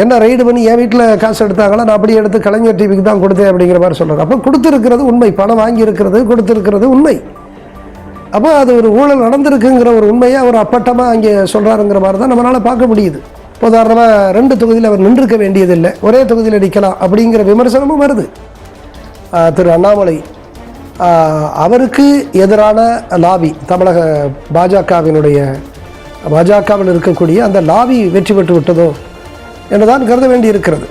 என்ன ரைடு பண்ணி என் வீட்டில் காசு எடுத்தாங்களா, நான் அப்படியே எடுத்து கலைஞர் டிவிக்கு தான் கொடுத்தேன் அப்படிங்கிற மாதிரி சொல்கிறார். அப்போ கொடுத்துருக்கிறது உண்மை, பணம் வாங்கியிருக்கிறது கொடுத்துருக்கிறது உண்மை. அப்போ அது ஒரு ஊழல் நடந்திருக்குங்கிற ஒரு உண்மையை அவர் அப்பட்டமாக அங்கே சொல்கிறாருங்கிற மாதிரி தான் நம்மளால் பார்க்க முடியுது. உதாரணமாக 2 தொகுதியில் அவர் நின்றுக்க வேண்டியதில்லை, ஒரே தொகுதியில் நிற்கலாம் அப்படிங்கிற விமர்சனமும் வருது. திரு அண்ணாமலை அவருக்கு எதிரான லாபி, தமிழக பாஜகவில் இருக்கக்கூடிய அந்த லாபி வெற்றி பெற்று விட்டதோ என்றுதான் கருத வேண்டி இருக்கிறது.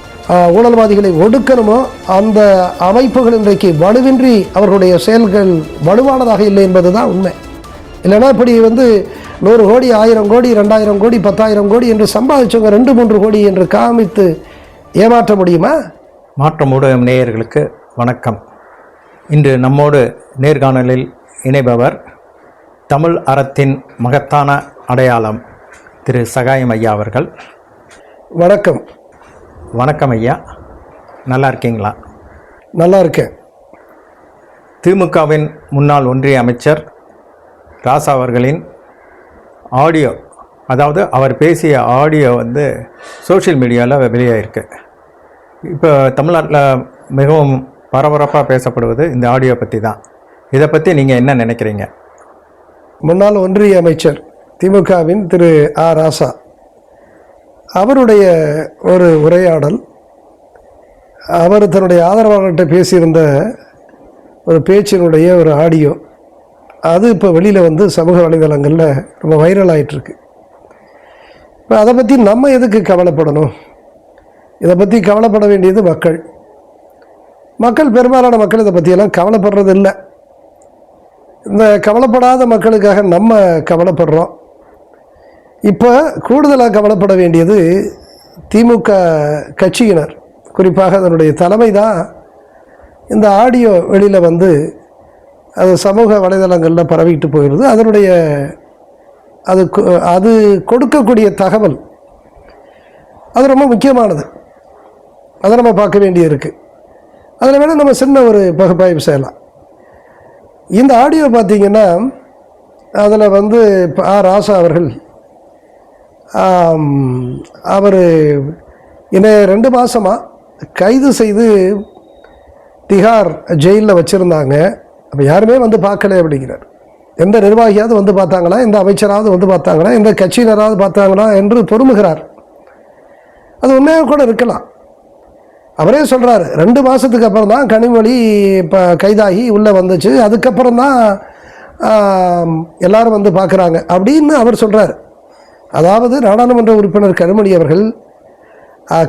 ஊழல்வாதிகளை ஒடுக்கணுமோ அந்த அமைப்புகள் இன்றைக்கு வலுவின்றி அவர்களுடைய செயல்கள் வலுவானதாக இல்லை என்பது தான் உண்மை. இல்லைன்னா இப்படி 100 கோடி 1000 கோடி 2000 கோடி 10,000 கோடி என்று சம்பாதிச்சவங்க 2-3 கோடி என்று காமித்து ஏமாற்ற முடியுமா? மாற்றம் ஊடகம் நேயர்களுக்கு வணக்கம். இன்று நம்மோடு நேர்காணலில் இணைபவர் தமிழ் அறத்தின் மகத்தான அடையாளம் திரு சகாயம் ஐயா அவர்கள். வணக்கம். வணக்கம் ஐயா, நல்லா இருக்கீங்களா? நல்லா இருக்கேன். திமுகவின் முன்னாள் ஒன்றிய அமைச்சர் ராசா அவர்களின் ஆடியோ, அதாவது அவர் பேசிய ஆடியோ சோஷியல் மீடியாவில் வெளியாகிருக்கு. இப்போ தமிழ்நாட்டில் மிகவும் பரபரப்பாக பேசப்படுவது இந்த ஆடியோ பற்றி தான். இதை பற்றி நீங்கள் என்ன நினைக்கிறீங்க? முன்னாள் ஒன்றிய அமைச்சர் திமுகவின் திரு ராசா அவருடைய ஒரு உரையாடல், அவர் தன்னுடைய ஆதரவாளர்கிட்ட பேசியிருந்த ஒரு பேச்சினுடைய ஒரு ஆடியோ, அது இப்போ வெளியில் சமூக வலைதளங்களில் ரொம்ப வைரல் ஆகிட்டுருக்கு. இப்போ அதை பற்றி நம்ம எதுக்கு கவலைப்படணும்? இதை பற்றி கவலைப்பட வேண்டியது மக்கள் பெரும்பாலான மக்கள் இதை பற்றியெல்லாம் கவலைப்படுறது இல்லை. இந்த கவலைப்படாத மக்களுக்காக நம்ம கவலைப்படுறோம். இப்போ கூடுதலாக கவலைப்பட வேண்டியது திமுக கட்சியினர், குறிப்பாக அதனுடைய தலைமை தான் இந்த ஆடியோ வெளியில் அது சமூக வலைதளங்களில் பரவிட்டு போயிடுது. அதனுடைய அது கொடுக்கக்கூடிய தகவல் அது ரொம்ப முக்கியமானது. அதை நம்ம பார்க்க வேண்டியிருக்கு. அதில் வேணால் நம்ம சின்ன ஒரு பகுப்பாய்வு செய்யலாம். இந்த ஆடியோ பார்த்திங்கன்னா அதில் ராசா அவர்கள் அவர் என்னை 2 மாதமாக கைது செய்து திஹார் ஜெயிலில் வச்சுருந்தாங்க. அப்போ யாருமே பார்க்கல அப்படிங்கிறார். எந்த நிர்வாகியாவது பார்த்தாங்களா, எந்த அமைச்சராவது பார்த்தாங்களா, எந்த கட்சியினராவது பார்த்தாங்களா என்று பொறுமுகிறார். அது உண்மையாக கூட இருக்கலாம். அவரே சொல்கிறார், 2 மாதத்துக்கு அப்புறம் தான் கனிமொழி இப்போ கைதாகி உள்ளே வந்துச்சு, அதுக்கப்புறம் தான் எல்லாரும் பார்க்குறாங்க அப்படின்னு அவர் சொல்கிறார். அதாவது நாடாளுமன்ற உறுப்பினர் கனிமொழி அவர்கள்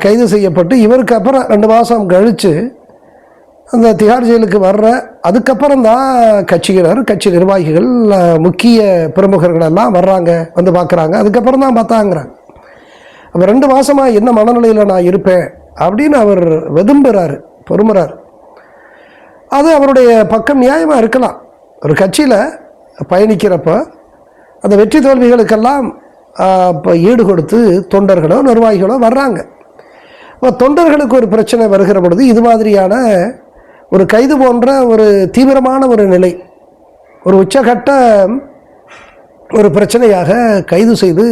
கைது செய்யப்பட்டு இவருக்கு அப்புறம் 2 மாதம் கழித்து அந்த திஹார் ஜெயிலுக்கு அதுக்கப்புறம் தான் கட்சி நிர்வாகிகள் முக்கிய பிரமுகர்கள் எல்லாம் வர்றாங்க, பார்க்குறாங்க, அதுக்கப்புறம் தான் பார்த்தாங்கிறாங்க. அப்போ 2 மாதமாக என்ன மனநிலையில் நான் இருப்பேன் அப்படின்னு அவர் பொறுமுறார். அது அவருடைய பக்கம் நியாயமாக இருக்கலாம். ஒரு கட்சியில் பயணிக்கிறப்ப அந்த வெற்றி தோல்விகளுக்கெல்லாம் இப்போ ஈடு கொடுத்து தொண்டர்களோ நிர்வாகிகளோ வர்றாங்க. இப்போ தொண்டர்களுக்கு ஒரு பிரச்சனை வருகிற பொழுது இது மாதிரியான ஒரு கைது போன்ற ஒரு தீவிரமான ஒரு நிலை, ஒரு உச்சகட்ட ஒரு பிரச்சனையாக கைது செய்து,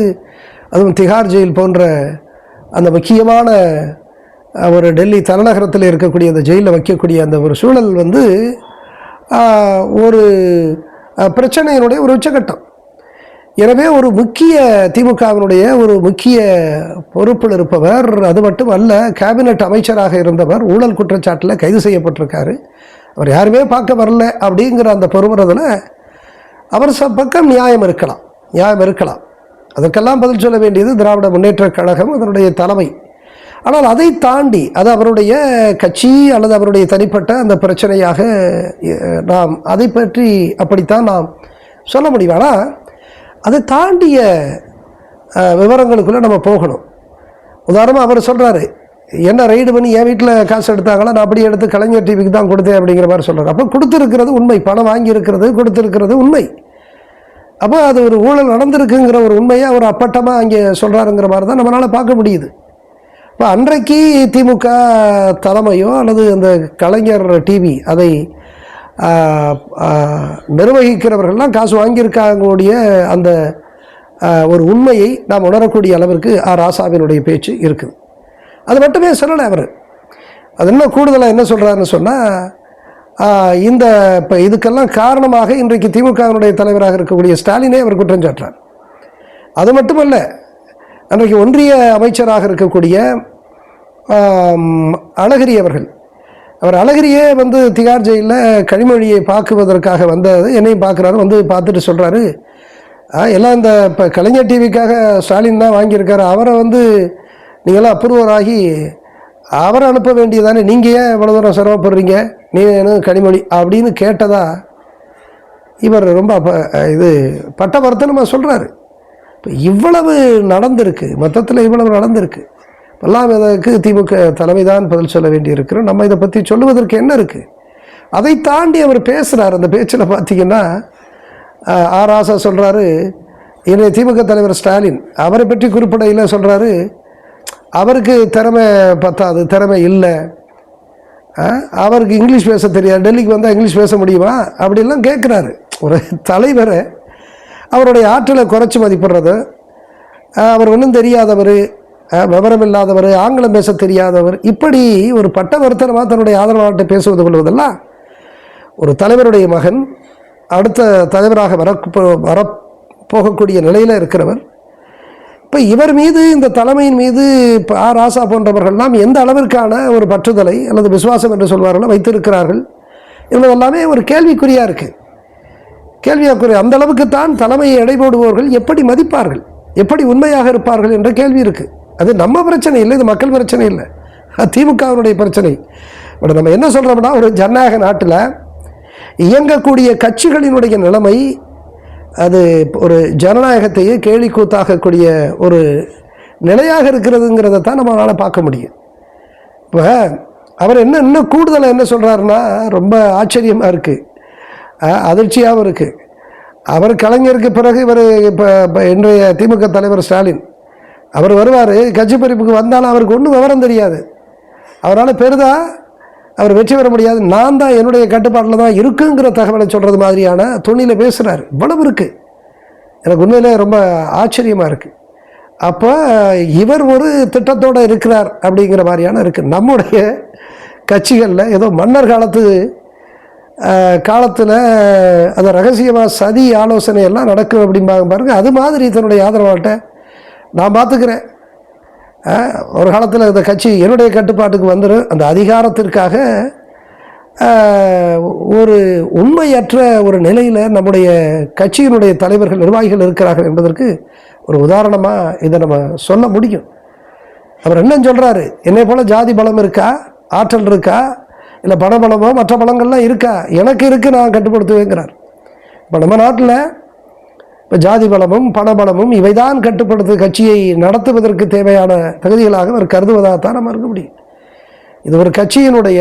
அதுவும் திஹார் ஜெயில் போன்ற அந்த முக்கியமான ஒரு டெல்லி தலைநகரத்தில் இருக்கக்கூடிய அந்த ஜெயிலில் வைக்கக்கூடிய அந்த ஒரு சூழல் ஒரு பிரச்சனையினுடைய ஒரு உச்சகட்டம். எனவே ஒரு முக்கிய திமுகவினுடைய ஒரு முக்கிய பொறுப்பில் இருப்பவர், அது மட்டும் அல்ல கேபினட் அமைச்சராக இருந்தவர், ஊழல் குற்றச்சாட்டில் கைது செய்யப்பட்டிருக்காரு. அவர் யாருமே பார்க்க வரல அப்படிங்கிற அந்த பொறுமுறதில் அவர் பக்கம் நியாயம் இருக்கலாம். அதுக்கெல்லாம் பதில் சொல்ல வேண்டியது திராவிட முன்னேற்றக் கழகம், அதனுடைய தலைமை. ஆனால் அதை தாண்டி அது அவருடைய கட்சி அல்லது அவருடைய தனிப்பட்ட அந்த பிரச்சனையாக நாம் அதை பற்றி அப்படித்தான் நாம் சொல்ல முடியும். ஆனால் அதை தாண்டிய விவரங்களுக்குள்ளே நம்ம போகணும். உதாரணமாக அவர் சொல்கிறாரு, என்ன ரைடு பண்ணி என் வீட்டில் காசு எடுத்தாங்களா, நான் அப்படியே எடுத்து கலைஞர் டிவிக்கு தான் கொடுத்தேன் அப்படிங்கிற மாதிரி சொல்கிறார். அப்போ கொடுத்துருக்கிறது உண்மை, பணம் வாங்கியிருக்கிறது கொடுத்துருக்கிறது உண்மை. அப்போ அது ஒரு ஊழல் நடந்திருக்குங்கிற ஒரு உண்மையை அவர் அப்பட்டமாக அங்கே சொல்கிறாருங்கிற மாதிரி தான் நம்மளால் பார்க்க முடியுது. இப்போ அன்றைக்கு திமுக தலைமையோ அல்லது அந்த கலைஞர் டிவி அதை நிர்வகிக்கிறவர்கள்லாம் காசு வாங்கியிருக்காங்கக்கூடிய அந்த ஒரு உண்மையை நாம் உணரக்கூடிய அளவிற்கு ராசாவினுடைய பேச்சு இருக்குது. அது மட்டுமே சொல்லலை அவர். அது இன்னும் கூடுதலாக என்ன சொல்கிறாருன்னு சொன்னால், இந்த இப்போ இதுக்கெல்லாம் காரணமாக இன்றைக்கு திமுகவினுடைய தலைவராக இருக்கக்கூடிய ஸ்டாலினே அவர் குற்றம் சாட்டுறார். அது மட்டுமல்ல, அன்றைக்கு ஒன்றிய அமைச்சராக இருக்கக்கூடிய அழகிரி அவர்கள், அவர் அழகிரியே வந்து திகார் ஜெயிலில் கனிமொழியை பார்க்குவதற்காக வந்தது, என்னையும் பார்க்குறாரு. வந்து பார்த்துட்டு சொல்கிறாரு, எல்லாம் இந்த இப்போ கலைஞர் டிவிக்காக ஸ்டாலின் தான் வாங்கியிருக்காரு, அவரை வந்து நீங்களாம் அப்ரூவராகி அவரை அனுப்ப வேண்டியதானே, நீங்கள் ஏன் இவ்வளோ தூரம் சிரமப்படுறீங்க, நீ கனிமொழி அப்படின்னு கேட்டதா இவர் ரொம்ப இது பட்டவர்த்தனமாக சொல்கிறாரு. இப்போ இவ்வளவு நடந்திருக்கு, மொத்தத்தில் இவ்வளவு நடந்திருக்கு. எல்லாம் இதற்கு திமுக தலைமை தான் பதில் சொல்ல வேண்டியிருக்கிறோம். நம்ம இதை பற்றி சொல்லுவதற்கு என்ன இருக்குது? அதை தாண்டி அவர் பேசுகிறார். அந்த பேச்சில் பார்த்தீங்கன்னா ஆர் ராசா சொல்கிறாரு, இன்றைய திமுக தலைவர் ஸ்டாலின் அவரை பற்றி குறிப்பிடையில் சொல்கிறாரு, அவருக்கு திறமை பத்தாது, திறமை இல்லை, அவருக்கு இங்கிலீஷ் பேச தெரியாது, டெல்லிக்கு வந்தால் இங்கிலீஷ் பேச முடியுமா அப்படிலாம் கேட்குறாரு. ஒரு தலைவரை அவருடைய ஆற்றலை குறைச்சி மதிப்பிடுறது, அவர் ஒன்றும் தெரியாதவர், விவரம் இல்லாதவர், ஆங்கிலம் பேச தெரியாதவர், இப்படி ஒரு பட்டவர்த்தனமாக தன்னுடைய ஆதரவாளர்கிட்ட பேசுவது கொள்வதெல்லாம் ஒரு தலைவருடைய மகன் அடுத்த தலைவராக வரப்போகக்கூடிய நிலையில் இருக்கிறவர். இப்போ இவர் மீது, இந்த தலைமையின் மீது இப்போ ஆர் ராசா போன்றவர்கள்லாம் எந்த அளவிற்கான ஒரு பற்றுதலை அல்லது விசுவாசம் என்று சொல்வார்களோ வைத்திருக்கிறார்கள் என்பதெல்லாமே ஒரு கேள்விக்குறியாக இருக்குது. கேள்வியாக்குரிய அந்த அளவுக்கு தான் தலைமையை எடை போடுபவர்கள் எப்படி மதிப்பார்கள், எப்படி உண்மையாக இருப்பார்கள் என்ற கேள்வி இருக்குது. அது நம்ம பிரச்சனை இல்லை, இது மக்கள் பிரச்சனை இல்லை, திமுகவினுடைய பிரச்சனை. பட் நம்ம என்ன சொல்கிறோம்னா, ஒரு ஜனநாயக நாட்டில் இயங்கக்கூடிய கட்சிகளினுடைய நிலைமை அது ஒரு ஜனநாயகத்தையே கேலிக்கூத்தாகக்கூடிய ஒரு நிலையாக இருக்கிறதுங்கிறத தான் நம்மளால் பார்க்க முடியும். இப்போ அவர் இன்னும் கூடுதலாக என்ன சொல்கிறாருன்னா, ரொம்ப ஆச்சரியமாக இருக்குது, அதிர்ச்சியாகவும் இருக்குது. அவர் கலைஞருக்கு பிறகு இவர் இப்போ இன்றைய திமுக தலைவர் ஸ்டாலின் அவர் வருவார், கட்சி பறிப்புக்கு வந்தாலும் அவருக்கு ஒன்றும் விவரம் தெரியாது, அவரால் பெரிதாக அவர் வெற்றி பெற முடியாது, நான் தான் என்னுடைய கட்டுப்பாட்டில் தான் இருக்குங்கிற தகவலை சொல்கிறது மாதிரியான துணியில் பேசுகிறார். இவ்வளவு இருக்குது, எனக்கு உண்மையிலே ரொம்ப ஆச்சரியமாக இருக்குது. அப்போ இவர் ஒரு திட்டத்தோடு இருக்கிறார் அப்படிங்கிற மாதிரியான இருக்குது. நம்முடைய கட்சிகளில் ஏதோ மன்னர் காலத்தில் அந்த ரகசியமாக சதி ஆலோசனை எல்லாம் நடக்கும் அப்படிம்பாங்க பாருங்கள், அது மாதிரி தன்னுடைய ஆதரவாட்ட நான் பார்த்துக்கிறேன். ஒரு காலத்தில் இந்த கட்சி என்னுடைய கட்டுப்பாட்டுக்கு வந்துடும், அந்த அதிகாரத்திற்காக ஒரு உண்மையற்ற ஒரு நிலையில் நம்முடைய கட்சியினுடைய தலைவர்கள், நிர்வாகிகள் இருக்கிறார்கள் என்பதற்கு ஒரு உதாரணமாக இதை நம்ம சொல்ல முடியும். அவர் என்ன சொல்கிறாரு, என்னை போல் ஜாதி பலம் இருக்கா, ஆற்றல் இருக்கா, இல்லை பணபலமோ மற்ற பலங்கள்லாம் இருக்கா, எனக்கு இருக்குது, நான் கட்டுப்படுத்துவேங்கிறார். இப்போ நம்ம நாட்டில் இப்போ ஜாதி பலமும் பணபலமும் இவைதான் கட்டுப்படுத்து கட்சியை நடத்துவதற்கு தேவையான தகுதிகளாக அவர் கருதுவதாகத்தான் நம்ம இருக்க முடியும். இது ஒரு கட்சியினுடைய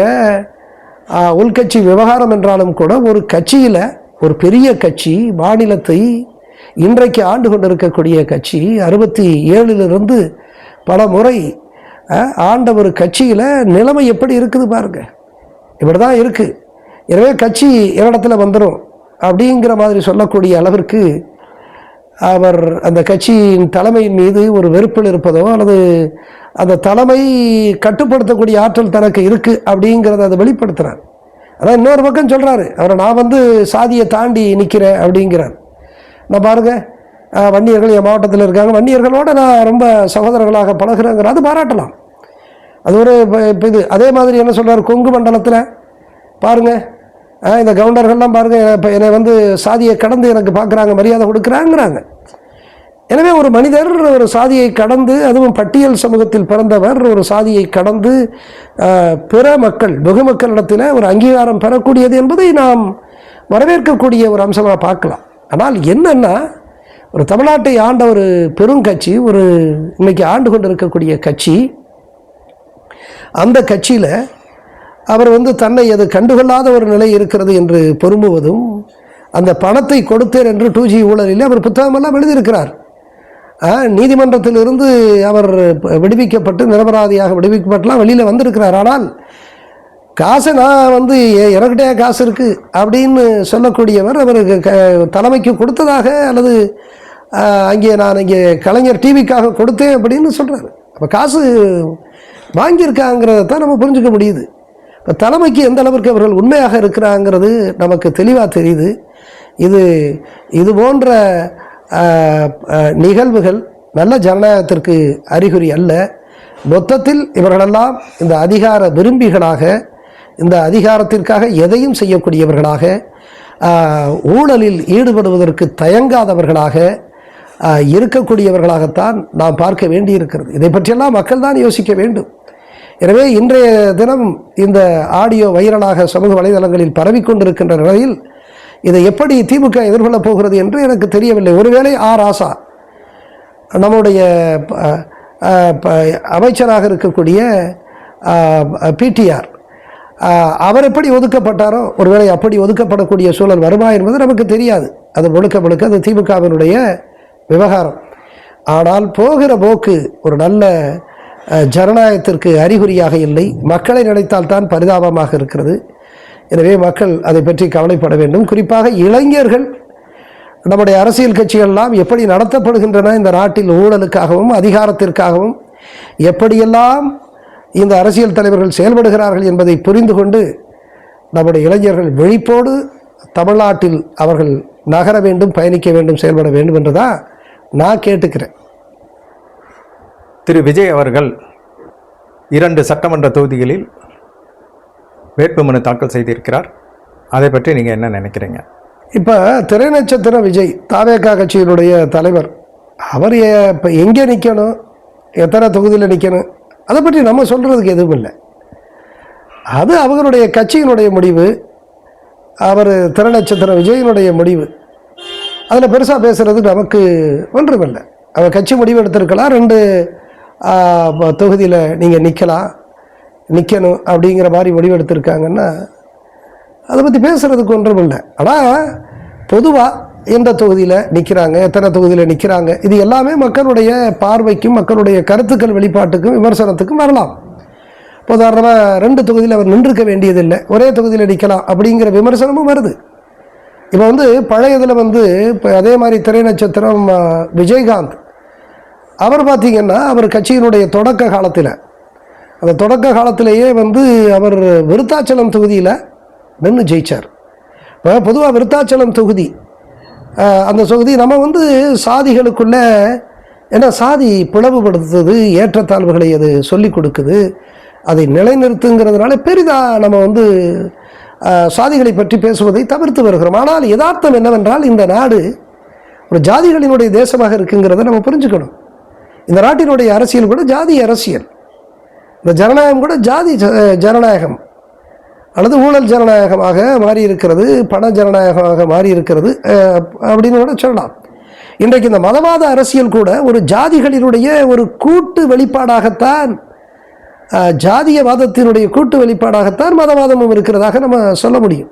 உள்கட்சி விவகாரம் என்றாலும் கூட, ஒரு கட்சியில் ஒரு பெரிய கட்சி, மாநிலத்தை இன்றைக்கு ஆண்டு கொண்டிருக்கக்கூடிய கட்சி, 67லிருந்து பல முறை ஆண்ட ஒரு கட்சியில் நிலைமை எப்படி இருக்குது பாருங்க, இப்படி தான் இருக்குது. எனவே கட்சி இடத்துல வந்துடும் அப்படிங்கிற மாதிரி சொல்லக்கூடிய அளவிற்கு அவர் அந்த கட்சியின் தலைமையின் மீது ஒரு வெறுப்பில் இருப்பதோ அல்லது அந்த தலைமை கட்டுப்படுத்தக்கூடிய ஆற்றல் தனக்கு இருக்குது அப்படிங்கிறத அதை வெளிப்படுத்துகிறார். அதான் இன்னொரு பக்கம் சொல்கிறாரு, அவரை நான் சாதியை தாண்டி நிற்கிறேன் அப்படிங்கிறார். நான் பாருங்கள், வன்னியர்கள் என் மாவட்டத்தில் இருக்காங்க, வன்னியர்களோடு நான் ரொம்ப சகோதரர்களாக பழகிறேங்கிற, அது பாராட்டலாம், அது ஒரு இது. அதே மாதிரி என்ன சொல்கிறார், கொங்கு மண்டலத்தில் பாருங்கள், இந்த கவுண்டர்கள்லாம் பாருங்கள், இப்போ என்னை சாதியை கடந்து எனக்கு பார்க்குறாங்க, மரியாதை கொடுக்குறாங்கிறாங்க. எனவே ஒரு மனிதர் ஒரு சாதியை கடந்து, அதுவும் பட்டியல் சமூகத்தில் பிறந்தவர், ஒரு சாதியை கடந்து பிற மக்கள், வெகுமக்களிடத்தில் ஒரு அங்கீகாரம் பெறக்கூடியது என்பதை நாம் வரவேற்கக்கூடிய ஒரு அம்சமாக பார்க்கலாம். ஆனால் என்னென்னா, ஒரு தமிழ்நாட்டை ஆண்ட ஒரு பெருங்கட்சி, ஒரு இன்னைக்கு ஆண்டு கொண்டு இருக்கக்கூடிய கட்சி, அந்த கட்சியில் அவர் தன்னை அது கண்டுகொள்ளாத ஒரு நிலை இருக்கிறது என்று பொறுமுவதும், அந்த பணத்தை கொடுத்தேன் என்று 2G ஊழலில் அவர் புத்தகமெல்லாம் எழுதியிருக்கிறார். நீதிமன்றத்திலிருந்து அவர் விடுவிக்கப்பட்டு நிரபராதியாக விடுவிக்கப்பட்டுலாம் வெளியில் வந்திருக்கிறார். ஆனால் காசை நான் எனக்கிட்டே காசு இருக்குது அப்படின்னு சொல்லக்கூடியவர் அவருக்கு தலைமைக்கு கொடுத்ததாக, அல்லது நான் இங்கே கலைஞர் டிவிக்காக கொடுத்தேன் அப்படின்னு சொல்கிறார். அப்போ காசு வாங்கியிருக்காங்கிறத தான் நம்ம புரிஞ்சுக்க முடியுது. இப்போ தலைமைக்கு எந்த அளவிற்கு அவர்கள் உண்மையாக இருக்கிறாங்கிறது நமக்கு தெளிவாக தெரியுது. இது போன்ற நிகழ்வுகள் நல்ல ஜனநாயகத்திற்கு அறிகுறி அல்ல. மொத்தத்தில் இவர்களெல்லாம் இந்த அதிகார விரும்பிகளாக, இந்த அதிகாரத்திற்காக எதையும் செய்யக்கூடியவர்களாக, ஊழலில் ஈடுபடுவதற்கு தயங்காதவர்களாக இருக்கக்கூடியவர்களாகத்தான் நாம் பார்க்க வேண்டியிருக்கிறது. இதை பற்றியெல்லாம் மக்கள் தான் யோசிக்க வேண்டும். எனவே இன்றைய தினம் இந்த ஆடியோ வைரலாக சமூக வலைதளங்களில் பரவிக்கொண்டிருக்கின்ற நிலையில் இதை எப்படி திமுக எதிர்கொள்ளப் போகிறது என்று எனக்கு தெரியவில்லை. ஒருவேளை ராசா நம்முடைய அமைச்சராக இருக்கக்கூடிய பிடிஆர் அவர் எப்படி ஒதுக்கப்பட்டாரோ, ஒருவேளை அப்படி ஒதுக்கப்படக்கூடிய சூழல் வருமா என்பது நமக்கு தெரியாது. அது முழுக்க அது திமுகவினுடைய விவகாரம். ஆனால் போகிற போக்கு ஒரு நல்ல ஜனநாயகத்திற்கு அறிகுறியாக இல்லை. மக்களை நினைத்தால் தான் பரிதாபமாக இருக்கிறது. எனவே மக்கள் அதை பற்றி கவலைப்பட வேண்டும். குறிப்பாக இளைஞர்கள், நம்முடைய அரசியல் கட்சிகள்லாம் எப்படி நடத்தப்படுகின்றன இந்த நாட்டில் ஊழலுக்காகவும் அதிகாரத்திற்காகவும் எப்படியெல்லாம் இந்த அரசியல் தலைவர்கள் செயல்படுகிறார்கள் என்பதை புரிந்து கொண்டு நம்முடைய இளைஞர்கள் விழிப்போடு தமிழ்நாட்டில் அவர்கள் நகர வேண்டும், பயணிக்க வேண்டும், செயல்பட வேண்டும் என்றுதான் நான் கேட்டுக்கிறேன். திரு விஜய் அவர்கள் 2 சட்டமன்ற தொகுதிகளில் வேட்புமனு தாக்கல் செய்திருக்கிறார். அதை பற்றி நீங்கள் என்ன நினைக்கிறீங்க? இப்போ திரைநட்சத்திர விஜய் தாவேகா கட்சியினுடைய தலைவர், அவர் இப்போ எங்கே நிற்கணும், எத்தனை தொகுதியில் நிற்கணும், அதை பற்றி நம்ம சொல்கிறதுக்கு எதுவும் இல்லை. அது அவர்களுடைய கட்சியினுடைய முடிவு, அவர் திரைநட்சத்திர விஜயினுடைய முடிவு. அதில் பெருசாக பேசுகிறதுக்கு நமக்கு ஒன்றுமில்லை. அவர் கட்சி முடிவு எடுத்திருக்கலாம், 2 தொகுதியில் நீங்கள் நிற்கணும் அப்படிங்கிற மாதிரி முடிவு எடுத்திருக்காங்கன்னா அதை பற்றி பேசுகிறதுக்கு ஒன்றும் இல்லை. ஆனால் பொதுவாக எந்த தொகுதியில் நிற்கிறாங்க, எத்தனை தொகுதியில் நிற்கிறாங்க, இது எல்லாமே மக்களுடைய பார்வைக்கும் மக்களுடைய கருத்துக்கள் வெளிப்பாட்டுக்கும் விமர்சனத்துக்கும் வரலாம். உதாரணமாக 2 தொகுதியில் அவர் நின்றுக்க வேண்டியதில்லை, ஒரே தொகுதியில் நிற்கலாம் அப்படிங்கிற விமர்சனமும் வருது. இப்போ பழையதில் இப்போ அதே மாதிரி திரைநட்சத்திரம் விஜயகாந்த் அவர் பார்த்திங்கன்னா அவர் கட்சியினுடைய தொடக்க காலத்தில், அந்த தொடக்க காலத்திலேயே அவர் விருத்தாச்சலம் தொகுதியில் நின்று ஜெயித்தார். இப்போ பொதுவாக விருத்தாச்சலம் தொகுதி, அந்த தொகுதி நம்ம சாதிகளுக்குள்ள ஏன்னா சாதி பிளவுபடுத்துது, ஏற்றத்தாழ்வுகளை அது சொல்லிக் கொடுக்குது, அதை நிலைநிறுத்துங்கிறதுனால பெரிதாக நம்ம சாதிகளை பற்றி பேசுவதை தவிர்த்து வருகிறோம். ஆனால் யதார்த்தம் என்னவென்றால் இந்த நாடு ஒரு ஜாதிகளினுடைய தேசமாக இருக்குங்கிறத நம்ம புரிஞ்சுக்கணும். இந்த நாட்டினுடைய அரசியல் கூட ஜாதி அரசியல், இந்த ஜனநாயகம் கூட ஜாதி ஜனநாயகம் அல்லது ஊழல் ஜனநாயகமாக மாறி இருக்கிறது, பண ஜனநாயகமாக மாறி இருக்கிறது அப்படின்னு கூட சொல்லலாம். இன்றைக்கு இந்த மதவாத அரசியல் கூட ஒரு ஜாதிகளினுடைய ஒரு கூட்டு வெளிப்பாடாகத்தான், ஜாதியவாதத்தினுடைய கூட்டு வெளிப்பாடாகத்தான் மதவாதமும் இருக்கிறதாக நம்ம சொல்ல முடியும்.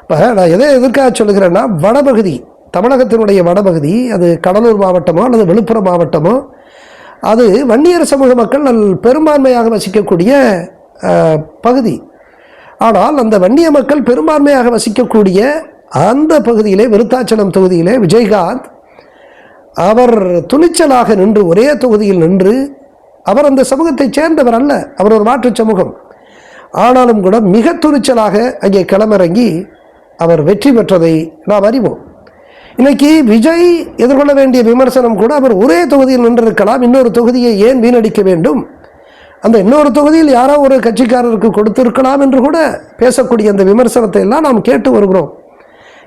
இப்போ நான் எதை எதற்காக சொல்லுகிறேன்னா, வடபகுதி, தமிழகத்தினுடைய வடபகுதி, அது கடலூர் மாவட்டமோ அல்லது விழுப்புரம் மாவட்டமோ, அது வன்னியர் சமூக மக்கள் பெரும்பான்மையாக வசிக்கக்கூடிய பகுதி. ஆனால் அந்த வன்னிய மக்கள் பெரும்பான்மையாக வசிக்கக்கூடிய அந்த பகுதியிலே, விருத்தாச்சலம் தொகுதியிலே விஜயகாந்த் அவர் துணிச்சலாக நின்று, ஒரே தொகுதியில் நின்று, அவர் அந்த சமூகத்தை சேர்ந்தவர் அல்ல, அவர் ஒரு மாற்று சமூகம், ஆனாலும் கூட மிக துணிச்சலாக அங்கே களமிறங்கி அவர் வெற்றி பெற்றதை நாம் அறிவோம். இன்னைக்கு விஜய் எதிர்கொள்ள வேண்டிய விமர்சனம் கூட, அவர் ஒரே தொகுதியில் நின்றிருக்கலாம், இன்னொரு தொகுதியை ஏன் வீணடிக்க வேண்டும், அந்த இன்னொரு தொகுதியில் யாரோ ஒரு கட்சிக்காரருக்கு கொடுத்திருக்கலாம் என்று கூட பேசக்கூடிய அந்த விமர்சனத்தை எல்லாம் நாம் கேட்டு வருகிறோம்.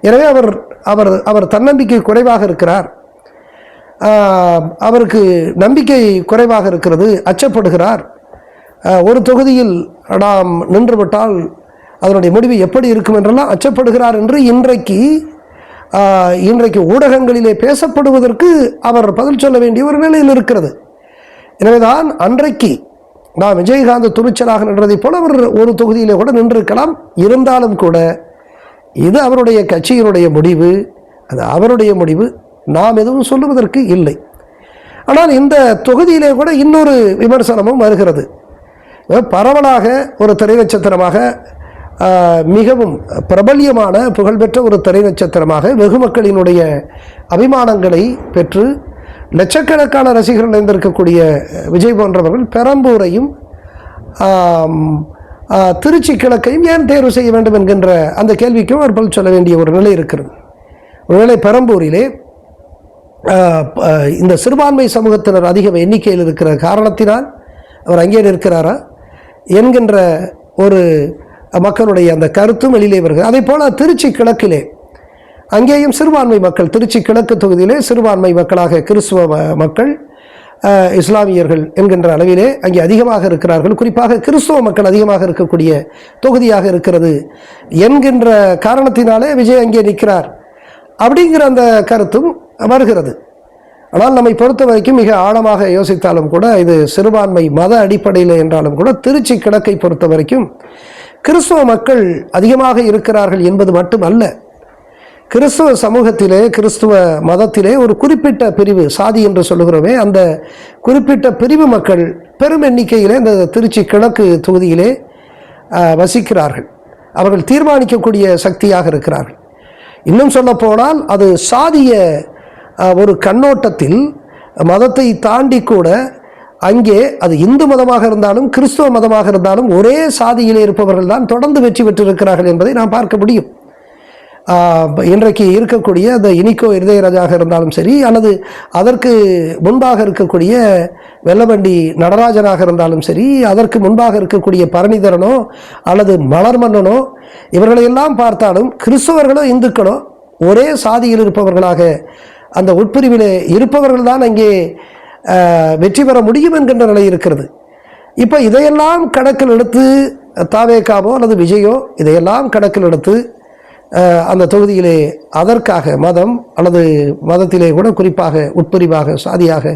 எனவே அவர் அவர் அவர் தன்னம்பிக்கை குறைவாக இருக்கிறார், அவருக்கு நம்பிக்கை குறைவாக இருக்கிறது, அச்சப்படுகிறார். ஒரு தொகுதியில் நாம் நின்றுவிட்டால் அதனுடைய முடிவு எப்படி இருக்கும் என்றெல்லாம் அச்சப்படுகிறார் என்று இன்றைக்கு ஊடகங்களிலே பேசப்படுவதற்கு அவர் பதில் சொல்ல வேண்டிய ஒரு நிலையில் இருக்கிறது. எனவேதான் அன்றைக்கு நான் விஜயகாந்த் துணிச்சலாக நின்றதை போல அவர் ஒரு தொகுதியிலே கூட நின்றிருக்கலாம். இருந்தாலும் கூட இது அவருடைய கட்சியினுடைய முடிவு, அது அவருடைய முடிவு, நாம் எதுவும் சொல்லுவதற்கு இல்லை. ஆனால் இந்த தொகுதியிலே கூட இன்னொரு விமர்சனமும் வருகிறது. பரவலாக ஒரு திரைநட்சத்திரமாக, மிகவும் பிரபல்யமான புகழ்பெற்ற ஒரு திரைநட்சத்திரமாக, வெகு மக்களினுடைய அபிமானங்களை பெற்று லட்சக்கணக்கான ரசிகர்கள் நிறைந்திருக்கக்கூடிய விஜய் போன்றவர்கள் பெரம்பூரையும் திருச்சி கிழக்கையும் ஏன் தேர்வு செய்ய வேண்டும் என்கின்ற அந்த கேள்விக்கும் அவர் பதில் சொல்ல வேண்டிய ஒரு நிலை இருக்கிறது. ஒருவேளை பெரம்பூரிலே இந்த சிறுபான்மை சமூகத்தினர் அதிக எண்ணிக்கையில் இருக்கிற காரணத்தினால் அவர் அங்கே இருக்கிறாரா என்கின்ற ஒரு மக்களுடைய அந்த கருத்தும் வெளியிலே வருகிறது. அதே போல் திருச்சி கிழக்கிலே அங்கேயும் சிறுபான்மை மக்கள், திருச்சி கிழக்கு தொகுதியிலே சிறுபான்மை மக்களாக கிறிஸ்துவ மக்கள், இஸ்லாமியர்கள் என்கின்ற அளவிலே அங்கே அதிகமாக இருக்கிறார்கள். குறிப்பாக கிறிஸ்துவ மக்கள் அதிகமாக இருக்கக்கூடிய தொகுதியாக இருக்கிறது என்கின்ற காரணத்தினாலே விஜய் அங்கே நிற்கிறார் அப்படிங்கிற அந்த கருத்தும் வருகிறது. ஆனால் நம்மை பொறுத்த வரைக்கும் மிக ஆழமாக யோசித்தாலும் கூட, இது சிறுபான்மை மத அடிப்படையில் என்றாலும் கூட, திருச்சி கிழக்கை பொறுத்த வரைக்கும் கிறிஸ்துவ மக்கள் அதிகமாக இருக்கிறார்கள் என்பது மட்டுமல்ல, கிறிஸ்துவ சமூகத்திலே, கிறிஸ்துவ மதத்திலே ஒரு குறிப்பிட்ட பிரிவு, சாதி என்று சொல்லுகிறோமே, அந்த குறிப்பிட்ட பிரிவு மக்கள் பெரும் எண்ணிக்கையிலே இந்த திருச்சி கிழக்கு தொகுதியிலே வசிக்கிறார்கள். அவர்கள் தீர்மானிக்கக்கூடிய சக்தியாக இருக்கிறார்கள். இன்னும் சொல்ல போனால் அது சாதிய ஒரு கண்ணோட்டத்தில் மதத்தை தாண்டி கூட அங்கே அது இந்து மதமாக இருந்தாலும் கிறிஸ்துவ மதமாக இருந்தாலும் ஒரே சாதியிலே இருப்பவர்கள் தான் தொடர்ந்து வெற்றி பெற்றிருக்கிறார்கள் என்பதை நாம் பார்க்க முடியும். இன்றைக்கு இருக்கக்கூடிய அந்த இனிக்கோ இருதயராஜாக இருந்தாலும் சரி, அல்லது அதற்கு முன்பாக இருக்கக்கூடிய வெள்ளவண்டி நடராஜனாக இருந்தாலும் சரி, அதற்கு முன்பாக இருக்கக்கூடிய பரணிதரனோ அல்லது மலர்மன்னனோ, இவர்களையெல்லாம் பார்த்தாலும் கிறிஸ்தவர்களோ இந்துக்களோ ஒரே சாதியில் இருப்பவர்களாக, அந்த உட்பிரிவிலே இருப்பவர்கள் தான் அங்கே வெற்றி பெற முடியும் என்கின்ற நிலை இருக்கிறது. இப்போ இதையெல்லாம் கணக்கில் எடுத்து தாவேகாவோ அல்லது விஜயோ இதையெல்லாம் கணக்கில் எடுத்து அந்த தொகுதியிலே அதற்காக மதம் அல்லது மதத்திலே கூட குறிப்பாக உட்பிரிவாக சாதியாக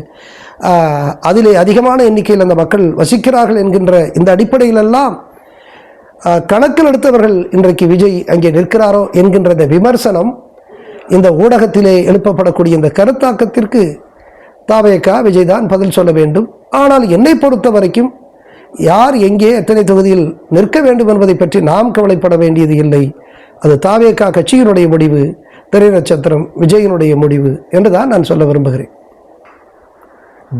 அதிலே அதிகமான எண்ணிக்கையில் அந்த மக்கள் வசிக்கிறார்கள் என்கின்ற இந்த அடிப்படையிலெல்லாம் கணக்கில் எடுத்தவர்கள் இன்றைக்கு விஜய் அங்கே நிற்கிறாரோ என்கின்ற இந்த விமர்சனம், இந்த ஊடகத்திலே எழுப்பப்படக்கூடிய இந்த கருத்தாக்கத்திற்கு தாவேகா விஜய் தான் பதில் சொல்ல வேண்டும். ஆனால் என்னை பொறுத்த வரைக்கும் யார் எங்கே எத்தனை தொகுதியில் நிற்க வேண்டும் என்பதை பற்றி நாம் கவலைப்பட வேண்டியது இல்லை. அது தாவேகா கட்சியினுடைய முடிவு, திரை நட்சத்திரம் விஜயினுடைய முடிவு என்று தான் நான் சொல்ல விரும்புகிறேன்.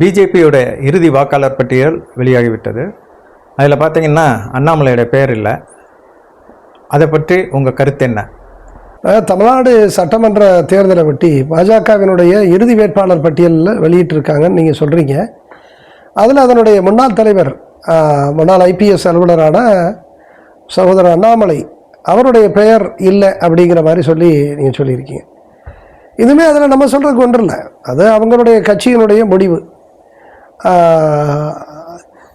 பிஜேபியோட இறுதி வாக்காளர் பட்டியல் வெளியாகிவிட்டது. அதில் பார்த்தீங்கன்னா அண்ணாமலையோட பெயர் இல்லை. அதை பற்றி உங்கள் கருத்து என்ன? தமிழ்நாடு சட்டமன்ற தேர்தலை ஒட்டி பாஜகவினுடைய இறுதி வேட்பாளர் பட்டியலில் வெளியிட்டிருக்காங்கன்னு நீங்கள் சொல்கிறீங்க. அதில் அதனுடைய முன்னாள் தலைவர், முன்னாள் IPS அலுவலரான சகோதரர் அண்ணாமலை அவருடைய பெயர் இல்லை அப்படிங்கிற மாதிரி சொல்லி நீங்கள் சொல்லியிருக்கீங்க. இதுவுமே அதில் நம்ம சொல்கிறதுக்கு ஒன்றும் இல்லை, அது அவங்களுடைய கட்சியினுடைய முடிவு.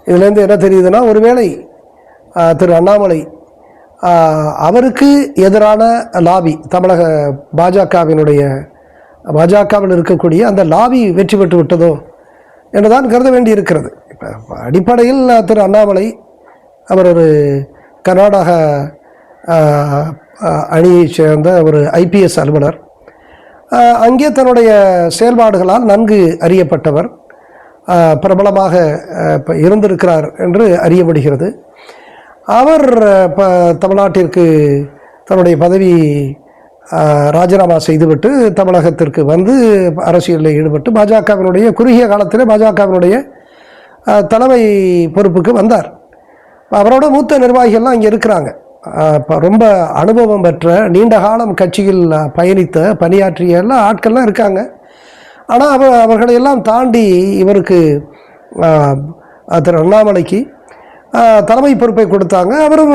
இதுலேருந்து என்ன தெரியுதுன்னா, ஒருவேளை திரு அண்ணாமலை அவருக்கு எதிரான லாபி, தமிழக பாஜகவில் இருக்கக்கூடிய அந்த லாபி வெற்றி பெற்று விட்டதோ என்றுதான் கருத வேண்டி இருக்கிறது. இப்போ அடிப்படையில் திரு அண்ணாமலை அவர் ஒரு கர்நாடக அணியைச் சேர்ந்த ஒரு IPS அலுவலர். அங்கே தன்னுடைய செயல்பாடுகளால் நன்கு அறியப்பட்டவர், பிரபலமாக இருந்திருக்கிறார் என்று அறியப்படுகிறது. அவர் இப்போ தமிழ்நாட்டிற்கு தன்னுடைய பதவி ராஜினாமா செய்துவிட்டு தமிழகத்திற்கு வந்து அரசியலில் ஈடுபட்டு பாஜகவினுடைய குறுகிய காலத்தில் பாஜகவினுடைய தலைமை பொறுப்புக்கு வந்தார். அவரோட மூத்த நிர்வாகிகள்லாம் இங்கே இருக்கிறாங்க. இப்போ ரொம்ப அனுபவம் பெற்ற, நீண்ட காலம் கட்சியில் பயணித்த, பணியாற்றிய எல்லாம் ஆட்கள்லாம் இருக்காங்க. ஆனால் அவர்களையெல்லாம் தாண்டி இவருக்கு திரு அண்ணாமலைக்கு தலைமை பொறுப்பை கொடுத்தாங்க. அவரும்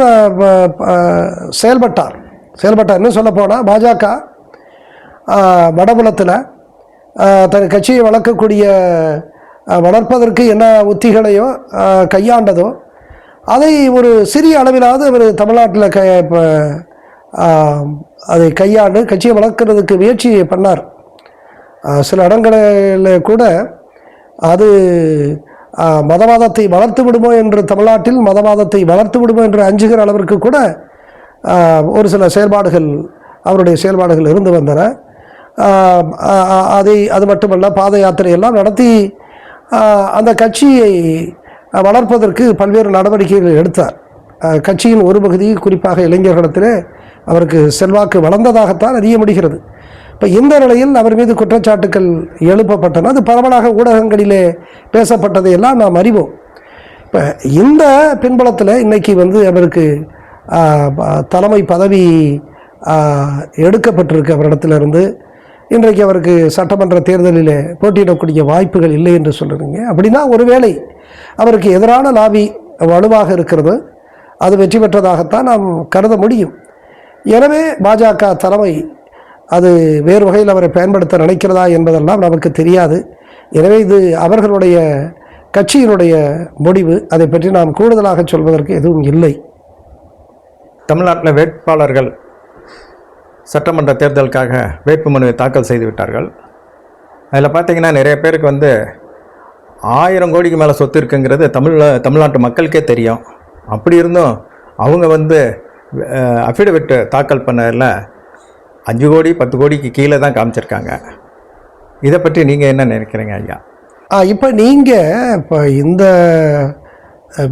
செயல்பட்டார். இன்னும் சொல்லப்போனால் பாஜக வடபுலத்தில் தன் கட்சியை வளர்ப்பதற்கு என்ன உத்திகளையோ கையாண்டதோ அதை ஒரு சிறிய அளவிலாவது அவர் தமிழ்நாட்டில் அதை கையாண்டு கட்சியை வளர்க்கிறதுக்கு முயற்சி பண்ணார். சில இடங்களில் கூட அது மதவாதத்தை வளர்த்து விடுமோ என்று, தமிழ்நாட்டில் மதவாதத்தை வளர்த்து விடுமோ என்று அஞ்சுகிற அளவிற்கு கூட ஒரு சில அவருடைய செயல்பாடுகள் இருந்து வந்தன. அது மட்டுமல்ல, பாத யாத்திரையெல்லாம் நடத்தி அந்த கட்சியை வளர்ப்பதற்கு பல்வேறு நடவடிக்கைகள் எடுத்தார். கட்சியின் ஒரு பகுதி, குறிப்பாக இளைஞர்களிடத்திலே அவருக்கு செல்வாக்கு வளர்ந்ததாகத்தான் அறிய முடிகிறது. இப்போ இந்த நிலையில் அவர் மீது குற்றச்சாட்டுக்கள் எழுப்பப்பட்டன. அது பரவலாக ஊடகங்களிலே பேசப்பட்டதையெல்லாம் நாம் அறிவோம். இப்போ இந்த பின்புலத்தில் இன்றைக்கி வந்து அவருக்கு தலைமை பதவி எடுக்கப்பட்டிருக்கு அவரிடத்திலிருந்து. இன்றைக்கு அவருக்கு சட்டமன்ற தேர்தலில் போட்டியிடக்கூடிய வாய்ப்புகள் இல்லை என்று சொல்லுறீங்க. அப்படின்னா ஒருவேளை அவருக்கு எதிரான லாபி வலுவாக இருக்கிறது, அது வெற்றி பெற்றதாகத்தான் நாம் கருத முடியும். எனவே பாஜக தலைமை அது வேறு வகையில் அவரை பயன்படுத்த நினைக்கிறதா என்பதெல்லாம் நமக்கு தெரியாது. எனவே இது அவர்களுடைய கட்சியினுடைய முடிவு. அதை பற்றி நாம் கூடுதலாக சொல்வதற்கு எதுவும் இல்லை. தமிழ்நாட்டில் வேட்பாளர்கள் சட்டமன்ற தேர்தலுக்காக வேட்புமனுவை தாக்கல் செய்து விட்டார்கள். அதில் பார்த்திங்கன்னா நிறைய பேருக்கு வந்து 1000 கோடிக்கு மேலே சொத்து இருக்குங்கிறது தமிழ்நாட்டு மக்களுக்கே தெரியும். அப்படி இருந்தும் அவங்க வந்து அஃபிடவிட் தாக்கல் பண்ணதில் 5 கோடி 10 கோடிக்கு கீழே தான் காமிச்சிருக்காங்க. இதை பற்றி நீங்கள் என்ன நினைக்கிறீங்க ஐயா? இப்போ நீங்கள் இப்போ இந்த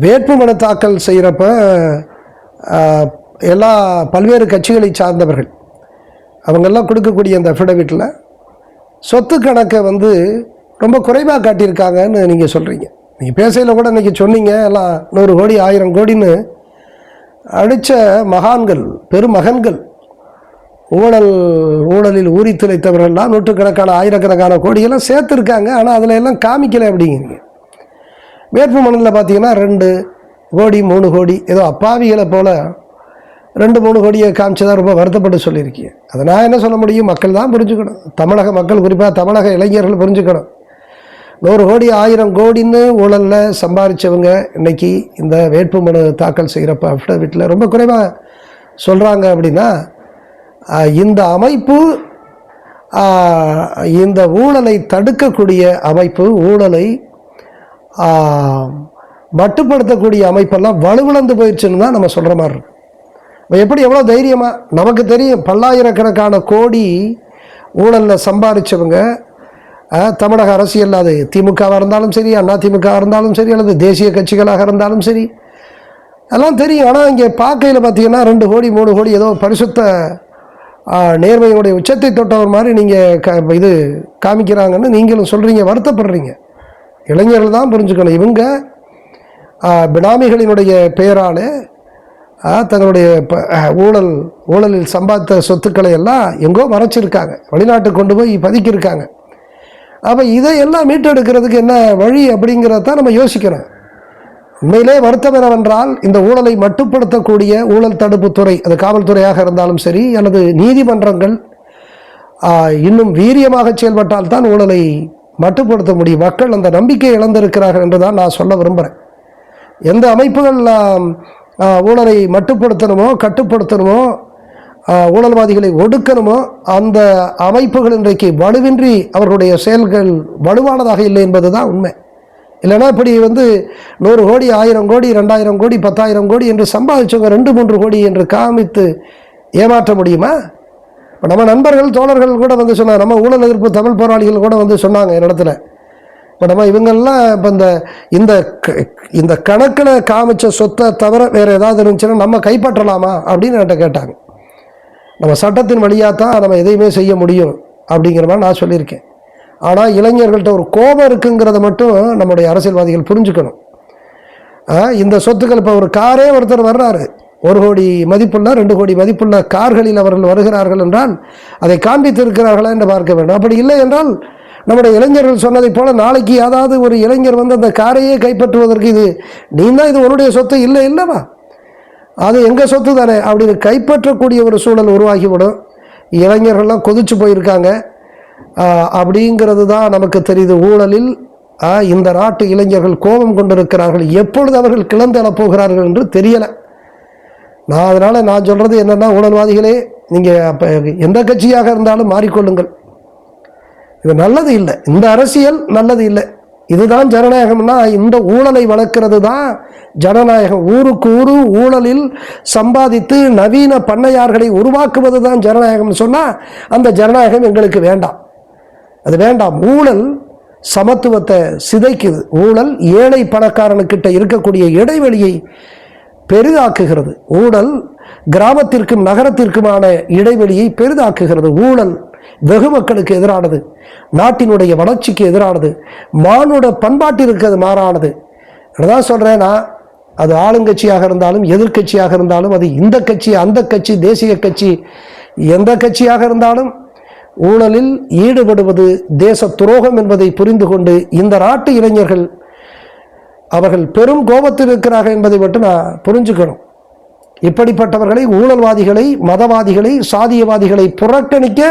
வேட்புமனு தாக்கல் செய்கிறப்ப எல்லா பல்வேறு கட்சிகளை சார்ந்தவர்கள் அவங்கெல்லாம் கொடுக்கக்கூடிய அந்த அஃபிடவிட்டில் சொத்து கணக்கை வந்து ரொம்ப குறைவாக காட்டியிருக்காங்கன்னு நீங்கள் சொல்கிறீங்க. நீங்கள் பேசையில் கூட இன்றைக்கி சொன்னீங்க, எல்லாம் 100 கோடி 1000 கோடின்னு அடித்த மகான்கள் பெருமகன்கள் ஊழலில் ஊறி துளைத்தவர்கள்லாம் நூற்றுக்கணக்கான ஆயிரக்கணக்கான கோடியெல்லாம் சேர்த்துருக்காங்க. ஆனால் அதில் எல்லாம் காமிக்கலை அப்படிங்கிறீங்க. வேட்புமனுவில் பார்த்தீங்கன்னா 2 கோடி 3 கோடி ஏதோ அப்பாவிகளை போல் 2-3 கோடியை காமிச்சதான் ரொம்ப வருத்தப்பட்டு சொல்லியிருக்கீங்க. அதை நான் என்ன சொல்ல முடியும்? மக்கள் தான் புரிஞ்சுக்கணும். தமிழக மக்கள், குறிப்பாக தமிழக இளைஞர்கள் புரிஞ்சுக்கணும். 100 கோடி 1000 கோடின்னு ஊழலில் சம்பாதிச்சவங்க இன்றைக்கி இந்த வேட்புமனு தாக்கல் செய்கிறப்ப அஃபிடவிட்டில் ரொம்ப குறைவாக சொல்கிறாங்க. அப்படின்னா இந்த அமைப்பு இந்த ஊழலை தடுக்கக்கூடிய அமைப்பு, ஊழலை மட்டுப்படுத்தக்கூடிய அமைப்பெல்லாம் வலுவிழந்து போயிடுச்சுன்னு தான் நம்ம சொல்கிற மாதிரி இருக்கு. எப்படி எவ்வளோ தைரியமாக நமக்கு தெரியும், பல்லாயிரக்கணக்கான கோடி ஊழலில் சம்பாதிச்சவங்க தமிழக அரசியல், அது திமுகவாக இருந்தாலும் சரி, அதிமுகவாக இருந்தாலும் சரி, அல்லது தேசிய கட்சிகளாக இருந்தாலும் சரி, எல்லாம் தெரியும். ஆனால் இங்கே பார்க்கையில் பார்த்தீங்கன்னா 2 கோடி 3 கோடி ஏதோ பரிசுத்த நேர்மையினுடைய உச்சத்தை தொட்டவர் மாதிரி நீங்கள் இது காமிக்கிறாங்கன்னு நீங்களும் சொல்கிறீங்க, வருத்தப்படுறீங்க. இளைஞர்கள் தான் புரிஞ்சுக்கணும். இவங்க பினாமிகளினுடைய பெயரால் தங்களுடைய ஊழலில் சம்பாதித்த சொத்துக்களை எல்லாம் எங்கோ மறைச்சிருக்காங்க, வெளிநாட்டுக்கு கொண்டு போய் பதுக்கியிருக்காங்க. அப்போ இதையெல்லாம் மீட்டெடுக்கிறதுக்கு என்ன வழி அப்படிங்கிறதான் நம்ம யோசிக்கணும். உண்மையிலே வருத்தம் என்னவென்றால், இந்த ஊழலை மட்டுப்படுத்தக்கூடிய ஊழல் தடுப்புத்துறை, அது காவல்துறையாக இருந்தாலும் சரி அல்லது நீதிமன்றங்கள் இன்னும் வீரியமாக செயல்பட்டால் தான் ஊழலை மட்டுப்படுத்த முடியும். மக்கள் அந்த நம்பிக்கை இழந்திருக்கிறார்கள் என்று தான் நான் சொல்ல விரும்புகிறேன். எந்த அமைப்புகள் ஊழலை மட்டுப்படுத்தணுமோ, கட்டுப்படுத்தணுமோ, ஊழல்வாதிகளை ஒடுக்கணுமோ, அந்த அமைப்புகள் இன்றைக்கு வலுவின்றி அவர்களுடைய செயல்கள் வலுவானதாக இல்லை என்பது தான் உண்மை. இல்லைனா இப்படி 100 கோடி 1000 கோடி 2000 கோடி 10,000 கோடி என்று சம்பாதிச்சவங்க 2-3 கோடி என்று காமித்து ஏமாற்ற முடியுமா? இப்போ நம்ம நண்பர்கள் தோழர்கள் கூட சொன்னாங்க, நம்ம ஊழல் எதிர்ப்பு தமிழ் போராளிகள் கூட சொன்னாங்க என்னிடத்துல, இப்போ நம்ம இவங்கெல்லாம் இப்போ இந்த கணக்கில் காமிச்ச சொத்தை தவிர வேறு ஏதாவது இருந்துச்சுன்னா நம்ம கைப்பற்றலாமா அப்படின்னு என்கிட்ட கேட்டாங்க. நம்ம சட்டத்தின் வழியாக தான் நம்ம எதையுமே செய்ய முடியும் அப்படிங்கிற மாதிரி நான் சொல்லியிருக்கேன். ஆனால் இளைஞர்கள்ட்ட ஒரு கோபம் இருக்குங்கிறத மட்டும் நம்முடைய அரசியல்வாதிகள் புரிஞ்சுக்கணும். இந்த சொத்துக்கள், இப்போ ஒரு காரே ஒருத்தர் வர்றாரு, 1 கோடி மதிப்புள்ள 2 கோடி மதிப்புள்ள கார்களில் அவர்கள் வருகிறார்கள் என்றால் அதை காண்பித்து இருக்கிறார்களா என்று பார்க்க வேண்டும். அப்படி இல்லை என்றால் நம்முடைய இளைஞர்கள் சொன்னதை போல நாளைக்கு ஏதாவது ஒரு இளைஞர் அந்த காரையே கைப்பற்றுவதற்கு இது நீ தான் இது உன்னுடைய சொத்து இல்லை இல்லைவா, அது எங்கள் சொத்து தானே அப்படின்னு கைப்பற்றக்கூடிய ஒரு சூழல் உருவாகிவிடும். இளைஞர்கள்லாம் கொதிச்சு போயிருக்காங்க அப்படிங்கிறது தான் நமக்கு தெரியுது. ஊழலில் இந்த நாட்டு இளைஞர்கள் கோபம் கொண்டிருக்கிறார்கள். எப்பொழுது அவர்கள் கிளந்தெழப் போகிறார்கள் என்று தெரியலை. அதனால் நான் சொல்கிறது என்னென்னா, ஊழல்வாதிகளே, நீங்கள் அப்போ எந்த கட்சியாக இருந்தாலும் மாறிக்கொள்ளுங்கள். இது நல்லது இல்லை, இந்த அரசியல் நல்லது இல்லை. இதுதான் ஜனநாயகம்னா, இந்த ஊழலை வளர்க்கிறது தான் ஜனநாயகம். ஊருக்கு ஊரு ஊழலில் சம்பாதித்து நவீன பண்ணையார்களை உருவாக்குவது தான் ஜனநாயகம்னு சொன்னால் அந்த ஜனநாயகம் எங்களுக்கு வேண்டாம், அது வேண்டாம். ஊழல் சமத்துவத்தை சிதைக்குது. ஊழல் ஏழை பணக்காரனுக்கிட்ட இருக்கக்கூடிய இடைவெளியை பெரிதாக்குகிறது. ஊழல் கிராமத்திற்கும் நகரத்திற்குமான இடைவெளியை பெரிதாக்குகிறது. ஊழல் வெகு மக்களுக்கு எதிரானது, நாட்டினுடைய வளர்ச்சிக்கு எதிரானது, மானுட பண்பாட்டிற்கு அது மாறானது. தான் சொல்கிறேன் நான், அது ஆளுங்கட்சியாக இருந்தாலும் எதிர்க்கட்சியாக இருந்தாலும், அது இந்த கட்சி அந்த கட்சி தேசிய கட்சி எந்த கட்சியாக இருந்தாலும் ஊழலில் ஈடுபடுவது தேச துரோகம் என்பதை புரிந்து கொண்டு இந்த நாட்டு இளைஞர்கள் அவர்கள் பெரும் கோபத்தில் இருக்கிறார்கள் என்பதை மட்டும் நான் புரிஞ்சுக்கணும். இப்படிப்பட்டவர்களை, ஊழல்வாதிகளை, மதவாதிகளை, சாதியவாதிகளை புறக்கணிக்க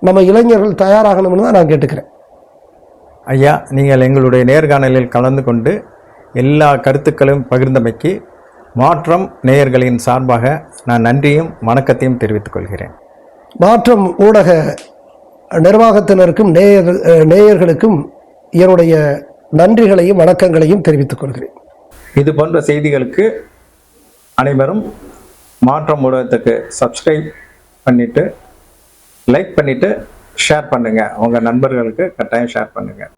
நம்ம இளைஞர்கள் தயாராகணும்னு தான் நான் கேட்டுக்கிறேன். ஐயா, நீங்கள் எங்களுடைய நேர்காணலில் கலந்து கொண்டு எல்லா கருத்துக்களும் பகிர்ந்தமைக்கு மாற்றம் நேயர்களின் சார்பாக நான் நன்றியும் வணக்கத்தையும் தெரிவித்துக் கொள்கிறேன். மாற்றம் ஊடக நிர்வாகத்தினருக்கும் நேயர்களுக்கும் என்னுடைய நன்றிகளையும் வணக்கங்களையும் தெரிவித்துக் கொள்கிறேன். இது போன்ற செய்திகளுக்கு அனைவரும் மாற்றம் ஊடகத்துக்கு சப்ஸ்கிரைப் பண்ணிவிட்டு, லைக் பண்ணிவிட்டு, ஷேர் பண்ணுங்கள். உங்கள் நண்பர்களுக்கு கட்டாயம் ஷேர் பண்ணுங்கள்.